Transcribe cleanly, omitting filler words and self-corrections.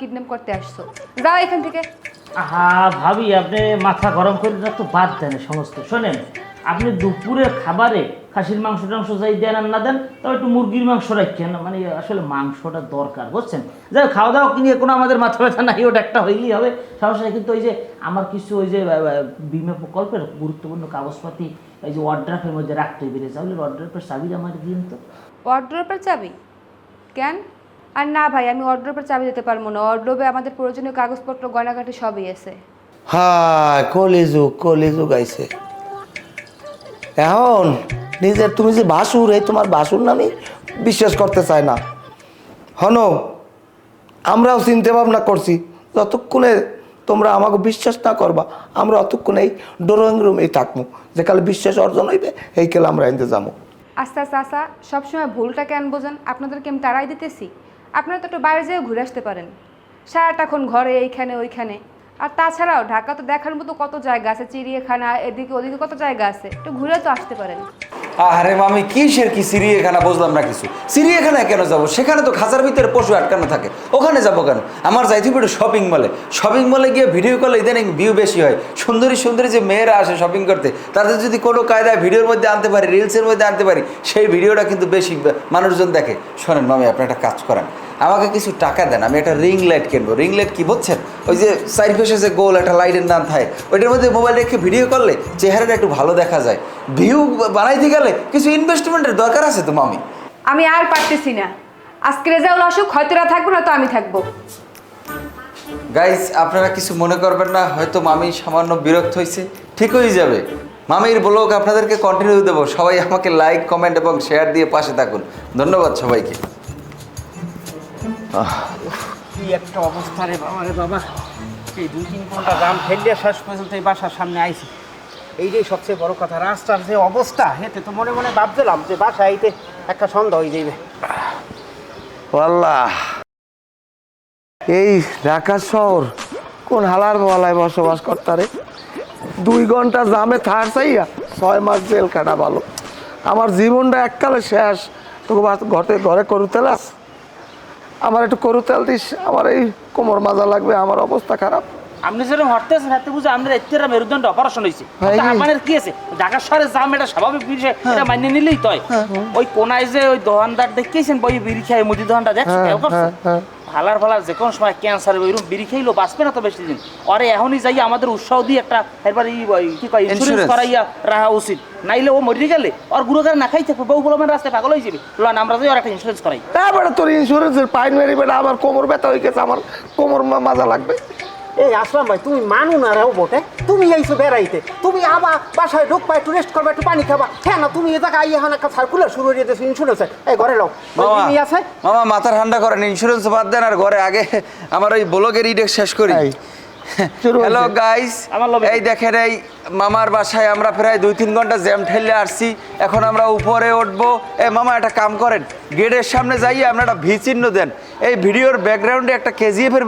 Kidnap করতে আসছো। যাও এখান থেকে। আহা ভাবি, আপনি মাথা গরম করে না তো বাদ দেন সমস্ত। শোনেন, আপনি দুপুরের খাবারে খাসির মাংস টাংস যাই দেন আর না দেন, তাও একটু মুরগির মাংস রাখেন, মানে আসলে মাংসটা দরকার, বুঝছেন? যাই হোক, খাওয়া দাওয়া নিয়ে কোনো আমাদের মাথা ব্যথা নাই, ওটা একটা হইলেই হবে, সমস্যা নেই। কিন্তু ওই যে আমার কিছু ওই যে বিমা প্রকল্পের গুরুত্বপূর্ণ কাগজপাতি এই যে ওয়ার্ড্রাফের মধ্যে রাখতে বেড়ে যাবে, ওয়ার্ড্রাফের চাবিটা আমার দিন তো। ওয়ার্ড্রোবের চাবি? কেন? আর না ভাই, আমি ওয়ার্ড্রোবের চাবি দিতে পারবো না। ওয়ার্ড্রোবে আমাদের প্রয়োজনীয় কাগজপত্র গয়নাগাটি সবই আছে। হ্যাঁ, কলিযুগ আইছে। এখন নিজের তুমি যে বাসুর, এই তোমার বাসুর নামে বিশ্বাস করতে চায় না। হনো, আমরাও চিন্তা ভাবনা করছি, যতক্ষণে তোমরা আমাকে বিশ্বাস না করবা আমরা অতক্ষণে এই ড্রয়িং রুমেই থাকবো, যে কালে বিশ্বাস অর্জন হইবে এই কালে আমরা এনতে যাবো। আস্তে আস্তে আসা সবসময় ভুলটা কেন বোঝেন? আপনাদেরকে আমি তাড়াই দিতেছি। আপনারা তো একটু বাইরে যেয়ে ঘুরে আসতে পারেন, সারাটাক্ষণ ঘরে এইখানে ওইখানে। আর তাছাড়াও ঢাকা তো দেখার মতো কত জায়গা আছে, চিড়িয়াখানা এদিকে ওদিকে কত জায়গা আছে, একটু ঘুরে তো আসতে পারেন। আরে মামি, কিসের কি চিড়িয়াখানা বুঝলাম না কিছু। চিড়িয়াখানায় কেন যাব? সেখানে তো খাঁচার ভিতরে পশু আটকানো থাকে, ওখানে যাব কেন? আমার যাইতে একটু শপিং মলে। শপিং মলে গিয়ে ভিডিও কলে ইদানিং ভিউ বেশি হয়। সুন্দরী সুন্দরী যে মেয়েরা আসে শপিং করতে, তাদের যদি কোনো কায়দায় ভিডিওর মধ্যে আনতে পারি, রিলসের মধ্যে আনতে পারি, সেই ভিডিওটা কিন্তু বেশি মানুষজন দেখে। শোনেন মামি, আপনি একটা কাজ করেন, আমাকে কিছু টাকা দেন, আমি একটা রিং লাইট কিনবো। রিং লাইট কি বুঝছেন? ওই যে সাইড ফেসে যে গোল একটা লাইটের নাম থাকে, ওইটার মধ্যে মোবাইল রেখে ভিডিও করলে চেহারাটা একটু ভালো দেখা যায়। ভিউ বানাইতে গেলে কিছু ইনভেস্টমেন্টের দরকার আছে তো মামি। আমি আর পারতেছি না। আজকে রেজাউল আসুক, হয়তো এরা থাকবো না তো আমি থাকবো। গাইজ, আপনারা কিছু মনে করবেন না, হয়তো মামি সামান্য বিরক্ত হয়েছে, ঠিক হয়ে যাবে। মামির ব্লগ আপনাদেরকে কন্টিনিউ দেবো। সবাই আমাকে লাইক, কমেন্ট এবং শেয়ার দিয়ে পাশে থাকুন। ধন্যবাদ সবাইকে। কি একটা অবস্থা রে বাবা, রে বাবা! এই 2-3 ঘন্টা জাম ফেললে শেষ পর্যন্ত এই বাসার সামনে আইছি। এইটাই সবচেয়ে বড় কথা। রাস্তার যে অবস্থা, হেতে তো মনে মনে ভাবছিলাম যে বাসা আইতে একটা সন্ধ্যা হয়ে যাইবে। আল্লাহ, এই ঢাকা শহর কোন হালার বলায় বসবাস করতারে? 2 ঘন্টা জামে থার চাইয়া 6 মাস জেল কাটা ভালো। আমার জীবনটা এককালে শেষ। তোকে ঘরে করু তেল আস, আমার একটু করু তেল দিস, আমার এই কোমর মাজা লাগবে, আমার অবস্থা খারাপ। আপনি যেরকম হরতেছেন হাতে বুঝে আমরা এত্তেরা মেরুদণ্ড অপারেশন হয়েছে। হ্যাঁ, এই- আপনার কি আছে? ঢাকা শহরে জাম এটা স্বাভাবিক বিষয়, এটা মানিয়ে নিলেই তো হয়। ওই কোনায় যে ওই দোকানদার দেখেছেন বই বিড়ি খায়, মুদি দোকানটা দেখছেন? হ্যাঁ, খেয়াল করছেন? হ্যাঁ। ভালার ভালার যে কোনো সময় ক্যান্সার ওইরকম বিড়ি খাইলেও বাঁচবে না তো বেশি দিন। আরে এখনই যাই আমাদের উৎসাহ দিয়ে একটা একবার কি কয় ইন্স্যুরেন্স Insurance। করাইয়া রাখা উচিত, নাইলে ও মরে গেলে ওর গুরুগার না খাই থাকবে, বউ বলবেন রাস্তায় পাগল হয়ে যাবে। লোন আমরা যাই ওর একটা ইন্স্যুরেন্স করাই। তারপরে তোর ইন্স্যুরেন্সের পাইন মেরি বেটা, আমার কোমর ব্যথা হয়ে গেছে, আমার কোমর মাজা লাগবে। এই আসলাম ভাই, তুমি মানু না রাও বটে, তুমি এইসো বেড়াইতে, তুমি আবার বাসায় ঢুকবা, একটু রেস্ট করবা, একটু পানি খাবা। হ্যাঁ না, তুমি এ জায়গায় আইয়া এখন একটা সার্কুলার শুরু হয়ে যেতেছে ইন্স্যুরেন্স। এই ঘরে লোক মামা, আছে। মামা মাথা ঠান্ডা করেন, ইন্স্যুরেন্স বাদ দেন আর ঘরে আগে আমার ওই ব্লগের ইডেক্স শেষ করি। এই, শুরু হ্যালো হয়েছে। গাইস, আমার লবি। এই দেখেন, এই মামার বাসায় আমরা প্রায় 2-3 ঘন্টা জ্যাম ঠেলে আসছি। এখন আমরা উপরে উঠবো। মামা একটা কাম করেন, গেটের সামনে যাইয়ে আপনারা একটা ভি চিহ্ন দেন। এই ভিডিওর ব্যাকগ্রাউন্ডে একটা কেজিএফ এর